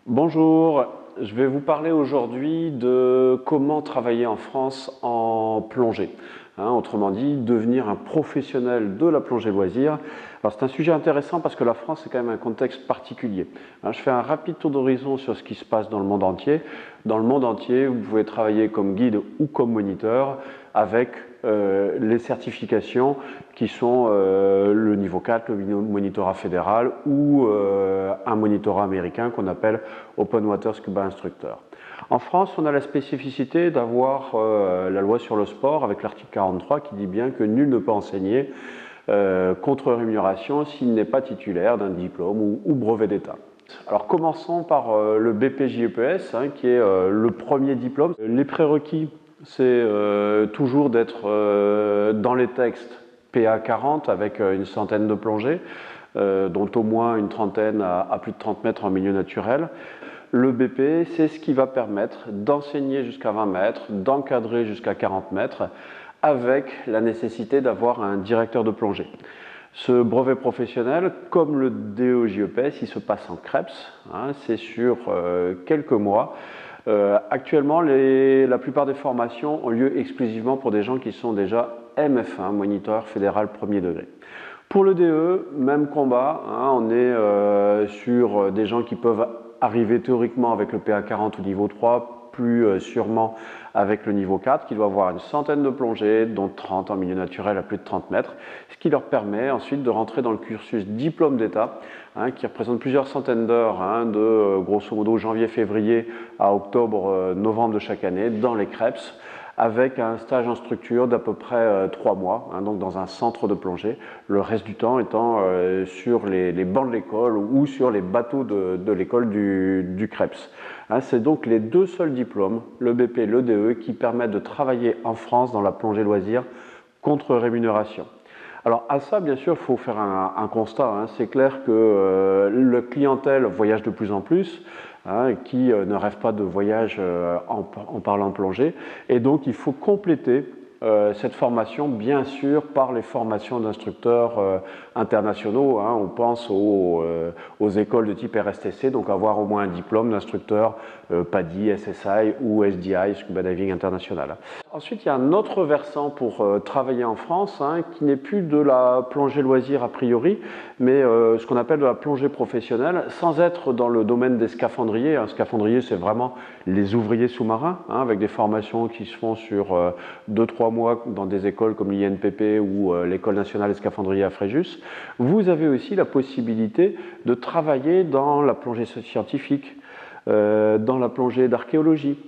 Bonjour, je vais vous parler aujourd'hui de comment travailler en France en plongée. Autrement dit, devenir un professionnel de la plongée loisir. Alors c'est un sujet intéressant parce que la France est quand même un contexte particulier. Je fais un rapide tour d'horizon sur ce qui se passe dans le monde entier. Dans le monde entier, vous pouvez travailler comme guide ou comme moniteur avec les certifications qui sont le niveau 4, le monitorat fédéral ou un monitorat américain qu'on appelle Open Water Scuba Instructor. En France, on a la spécificité d'avoir la loi sur le sport avec l'article 43 qui dit bien que nul ne peut enseigner contre rémunération s'il n'est pas titulaire d'un diplôme ou brevet d'État. Alors commençons par le BPJEPS qui est le premier diplôme. Les prérequis, c'est toujours d'être dans les textes PA 40 avec une centaine de plongées, dont au moins une trentaine à plus de 30 mètres en milieu naturel. Le BP, c'est ce qui va permettre d'enseigner jusqu'à 20 mètres, d'encadrer jusqu'à 40 mètres, avec la nécessité d'avoir un directeur de plongée. Ce brevet professionnel, comme le DEJEPS, il se passe en CREPS, c'est sur quelques mois. Actuellement, la plupart des formations ont lieu exclusivement pour des gens qui sont déjà MF1, moniteur fédéral premier degré. Pour le DE, même combat, on est sur des gens qui peuvent arriver théoriquement avec le PA40 au niveau 3, plus sûrement avec le niveau 4, qui doit avoir une centaine de plongées, dont 30 en milieu naturel à plus de 30 mètres, ce qui leur permet ensuite de rentrer dans le cursus diplôme d'État, qui représente plusieurs centaines d'heures, de grosso modo janvier-février à octobre-novembre de chaque année, dans les CREPS, avec un stage en structure d'à peu près 3 mois, donc dans un centre de plongée, le reste du temps étant sur les bancs de l'école ou sur les bateaux de l'école du CREPS. C'est donc les deux seuls diplômes, le BP et le DE, qui permettent de travailler en France dans la plongée loisir contre rémunération. Alors à ça, bien sûr, il faut faire un constat. C'est clair que la clientèle voyage de plus en plus, qui ne rêve pas de voyage en parlant plongée. Et donc, il faut compléter cette formation, bien sûr, par les formations d'instructeurs internationaux. On pense aux écoles de type RSTC, donc avoir au moins un diplôme d'instructeur PADI, SSI ou SDI, Scuba Diving International. Ensuite, il y a un autre versant pour travailler en France, qui n'est plus de la plongée loisir a priori, mais ce qu'on appelle de la plongée professionnelle, sans être dans le domaine des scaphandriers. Un scaphandrier, c'est vraiment les ouvriers sous-marins, avec des formations qui se font sur 2-3 mois dans des écoles comme l'INPP ou l'École nationale des scaphandriers à Fréjus. Vous avez aussi la possibilité de travailler dans la plongée scientifique, dans la plongée d'archéologie,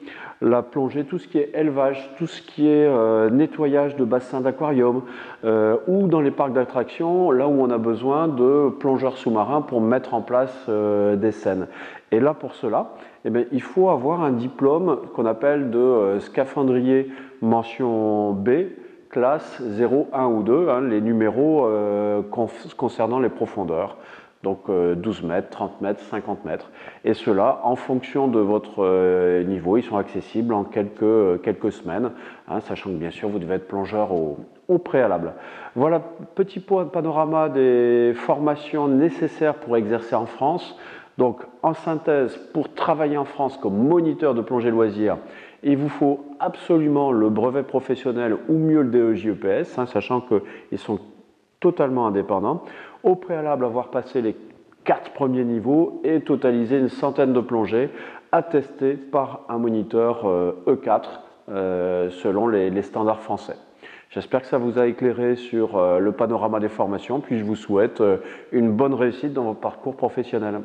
la plongée, tout ce qui est élevage, tout ce qui est nettoyage de bassins d'aquarium, ou dans les parcs d'attractions, là où on a besoin de plongeurs sous-marins pour mettre en place des scènes. Et là, pour cela, il faut avoir un diplôme qu'on appelle de scaphandrier mention B, classe 0, 1 ou 2, les numéros concernant les profondeurs. Donc 12 mètres, 30 mètres, 50 mètres. Et cela, en fonction de votre niveau, ils sont accessibles en quelques semaines, sachant que bien sûr, vous devez être plongeur au préalable. Voilà, petit panorama des formations nécessaires pour exercer en France. Donc, en synthèse, pour travailler en France comme moniteur de plongée loisir, il vous faut absolument le brevet professionnel ou mieux le DEJEPS, sachant qu'ils sont totalement indépendants. Au préalable, avoir passé les 4 premiers niveaux et totaliser une centaine de plongées attestées par un moniteur E4 selon les standards français. J'espère que ça vous a éclairé sur le panorama des formations, puis je vous souhaite une bonne réussite dans votre parcours professionnel.